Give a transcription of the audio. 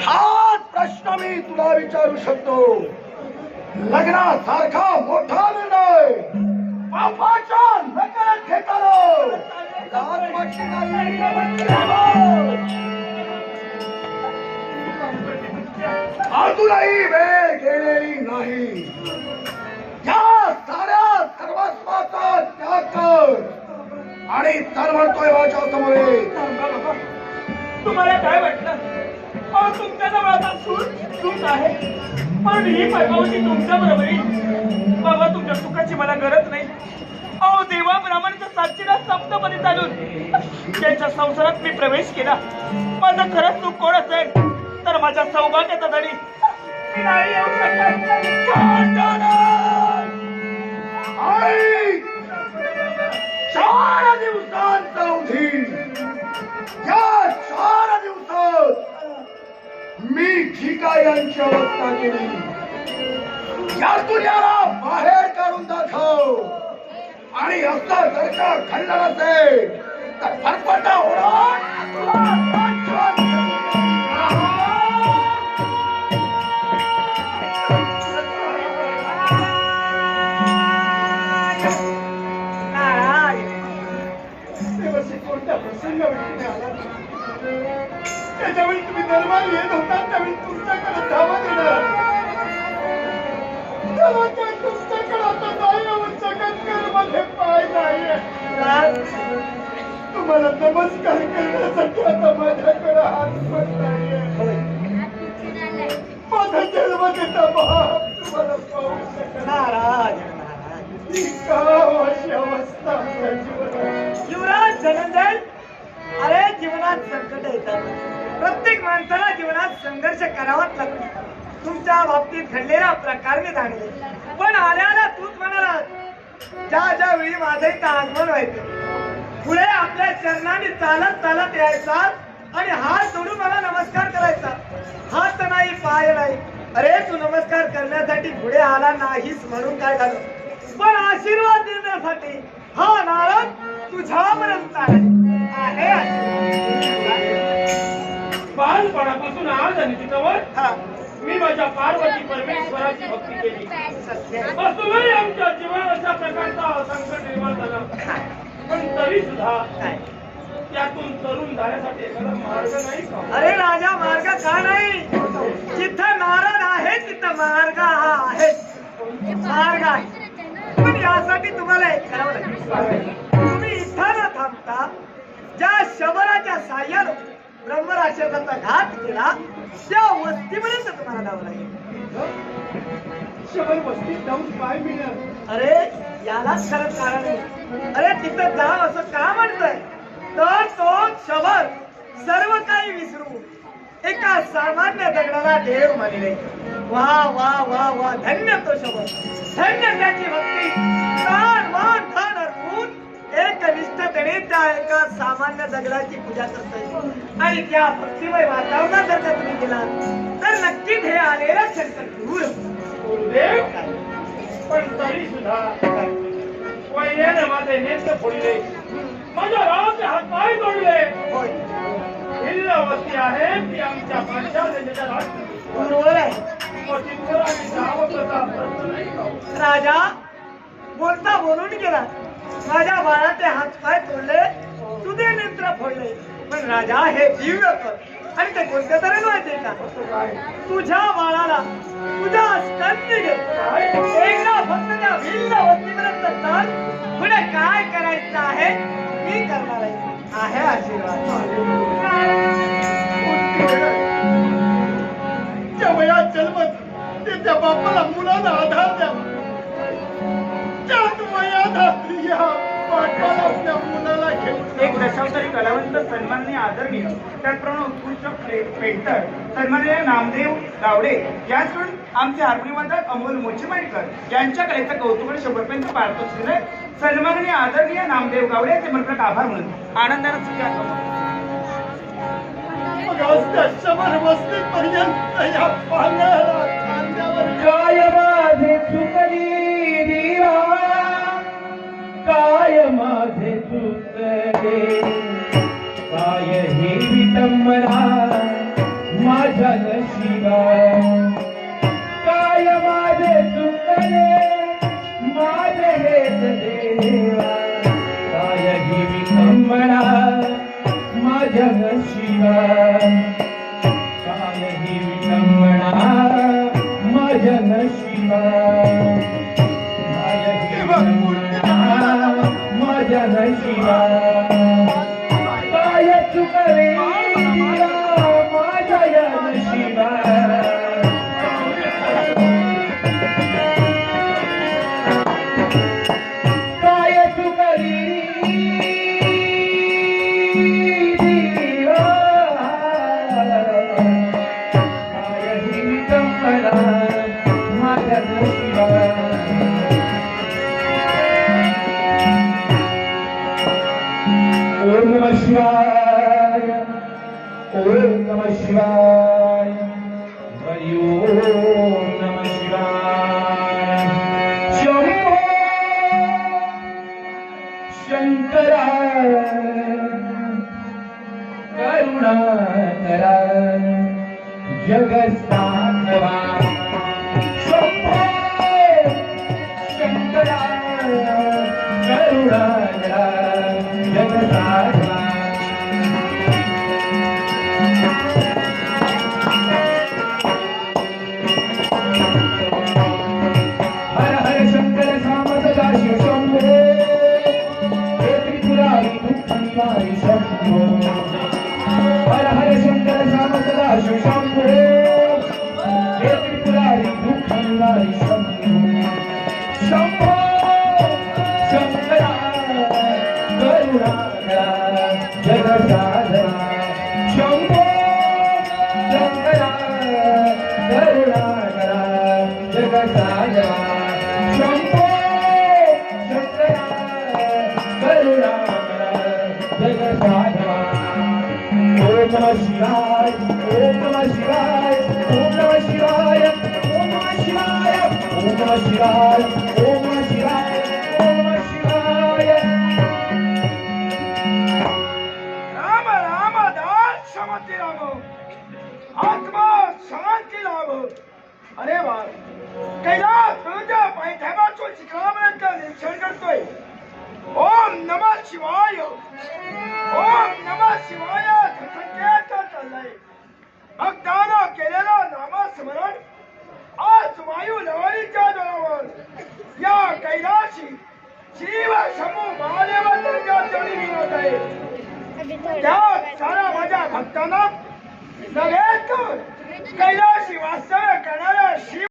हाच प्रश्न मी तुला विचारू शकतो. लग्नासारखा मोठा निर्णय बापाच्या नकळत घेताना अजूनही वेळ गेलेली नाही. या साऱ्या सर्वस्वाचा त्याग कर आणि तर म्हणतोय माझ्या समोर. तुम्हाला काय वाटलं? तुमच्या जवळ आता सूट आहे, पण ही पद्मावती तुमच्या बरोबरी. बाबा, तुमच्या सुखाची मला गरज नाही. अहो, देवाप्रमाणे साक्षीला सप्तपदी चालून त्यांच्या संसारात मी प्रवेश केला. माझं खरंच सुख कोण असेल तर माझ्या सौभाग्याचा धडी मी नाही येऊ शकत. 4 दिवसांचा अवधी. या 4 दिवसात मी जी काय यांची अवस्था केली, यातून याला बाहेर काढून दाखव. आणि असं जर का घडलं नसेल तर फरफटा होणार. कोणत्या प्रसंग त्याच्यावेळी तुम्ही दरबार येत होता, त्यावेळी तुमच्याकडे धावा देणार. तुमच्याकडे आता नाही येऊ शकत, मध्ये पाय नाही. तुम्हाला नमस्कार करण्यासाठी आता माझ्याकडे हात पण नाहीये. माझा जन्म देता बाप तुम्हाला पाहू शकत. नाराज अशी अवस्था युवराज धनंजय, अरे जीवनात संकट येतात. प्रत्येक माणसाला जीवनात संघर्ष करावाच लागतो. तुमच्या बाबतीत घडलेला प्रकार मी जाणले, पण आल्याला तूच म्हणाला ज्या ज्या वेळी माझं इथं आगमन व्हायचं, पुढे आपल्या चरणाने चालत चालत यायचा आणि हात जोडून मला नमस्कार करायचा. हात नाही, पाय नाही. अरे तू नमस्कार करण्यासाठी पुढे आला नाहीस म्हणून काय झालं, पण आशीर्वाद देण्यासाठी हा नारद तुझ्यापर्यंत आहे. बालपणापासून आज आणि तिच्यावर मी माझ्या पार्वती परमेश्वराची भक्ती केली. असूनही आमच्या जीवनात अशा प्रकारचा संकट निर्माण झाला, पण तरी सुद्धा त्यातून तरुण जाण्यासाठी एखादा मार्ग नाही का? अरे राजा, मार्ग का नाही? जिथं नारद आहे तिथं मार्ग आहे. मार्ग आहे, पण यासाठी तुम्हाला एक करावं लागेल. तुम्ही इथं न थांबता ज्या शबराच्या साह्यानं ब्रह्मराक्षसाचा घात केला त्या वस्तीपर्यंत तुम्हाला जावं लागेल. शबर वस्तीत जाऊन काय मिळणार? अरे यालाच खरंच कारण आहे. अरे तिथं जाव असं का म्हणतोय तर तो शबर सर्व काही विसरून एका सामान्य दगडाला देव मानले. वा वा वा वा, धन्य तो शबर, धन्य त्याची भक्ती. प्राण मान धन अर्पून एक निष्ठतेने त्या एका सामान्य दगडाची पूजा करतोय. आणि त्या भक्तिमय वातावरणात जर का तुम्ही गेला तर नक्कीच हे आलेलं संकट दूर गुरुदेव. पण तरी सुद्धा वैर्याने माझे नेत्र फोडले, माझ्या रावचे हात पाय तोडले. हिल्ल वस्ती आहे ती आमच्या पांचाल्याच्या राष्ट्र. बरोबर आहे राजा. बोलता बोलून गेला, माझ्या बाळाचे हात पाय तोडले, तुझे नेत्र फोडले. पण राजा हे दिव्य कर आणि ते कोणत्या तऱ्हेने माहितीये का? तुझ्या बाळाला तुझ्या स्कंदी घे, एकदा फक्त त्या भिल्ल वस्तीपर्यंत चाल. पुढे काय करायचं आहे मी करणार आहे आशीर्वाद. त्या वयात जन्मत ते त्या बापाला मुलाला आधार द्या. त्यात वयात या पाठवाला आपल्या मुलाला घेऊन एक दशावतारी कलावंत सन्माननीय आदरणीय त्याचप्रमाणे उत्कृष्ट पेंटर सन्माननीय नामदेव गावडे याचकडून आमचे हार्मोनियमवादक अमोल मोचेमाडकर यांच्या कलेचं कौतुक आणि 100 रुपयांचं पारितोषिक दिलंय. सन्माननीय आदरणीय नामदेव गावडे यांचे मनपूर्वक आभार म्हणून आनंदाने स्वीकार करतो. या पाण्याला खांद्यावर काय माझे चुकली देवा, काय माझे चुकले, काय हे विटंबना माझ्या नशिबा, काय माझे चुकले माझे हे देवा, काय हे विटंबना माझ्या नशिबा, काय ही विटंबना माझ्या नशिबा, काय ही विटंबना माझ्या नशिबा, काय चुकले माझ्या या नशिबा, काय चुकली ओम नमः शिवाय, ओम नमः शिवाय, हरि ओम नमः शिवाय. शंभो शंकरा करुणाकरा जगत्साधवा, शंभो शंकरा करुणाकरा जगत्साधवा. हर हर शंकर साम सदा शिव शंभो, हे त्रिपुरारी दुःख निवारी शंभो. हर हर शंकर साम सदा शिव शंभो, हे त्रिपुरारी दुःख निवारी शंभो. शंभो शंकरा करुणाकरा जगत्साधवा, शंभो शंकरा करुणाकरा जगत्साधवा, शंभो शंकरा करुणाकरा जगत्साधवा. ओम नमः शिवाय, ओम नमः शिवाय, ओम नमः शिवाय, ओम नमः शिवाय, ओम नमः शिवाय, ओम नमः शिवाय, ओम नमः शिवाय. राम राम दास समती राम, आत्मा शांती राम. अरे वा, कैलास तुझ्या पायथ्यापासून शिखरापर्यंत निरीक्षण करतोय. ओम नमः शिवाय, ओम नमः शिवाय संकेत चाललाय. भक्तानं केलेलं नामस्मरण आज वायू लहरीच्या जोरावर या कैलाशी शिव शंभू महादेवांच्या चरणी विनवत आहे. त्या सारा माझ्या भक्तांना नव्हे तर कैलाशी वास्तव्य करणाऱ्या शिव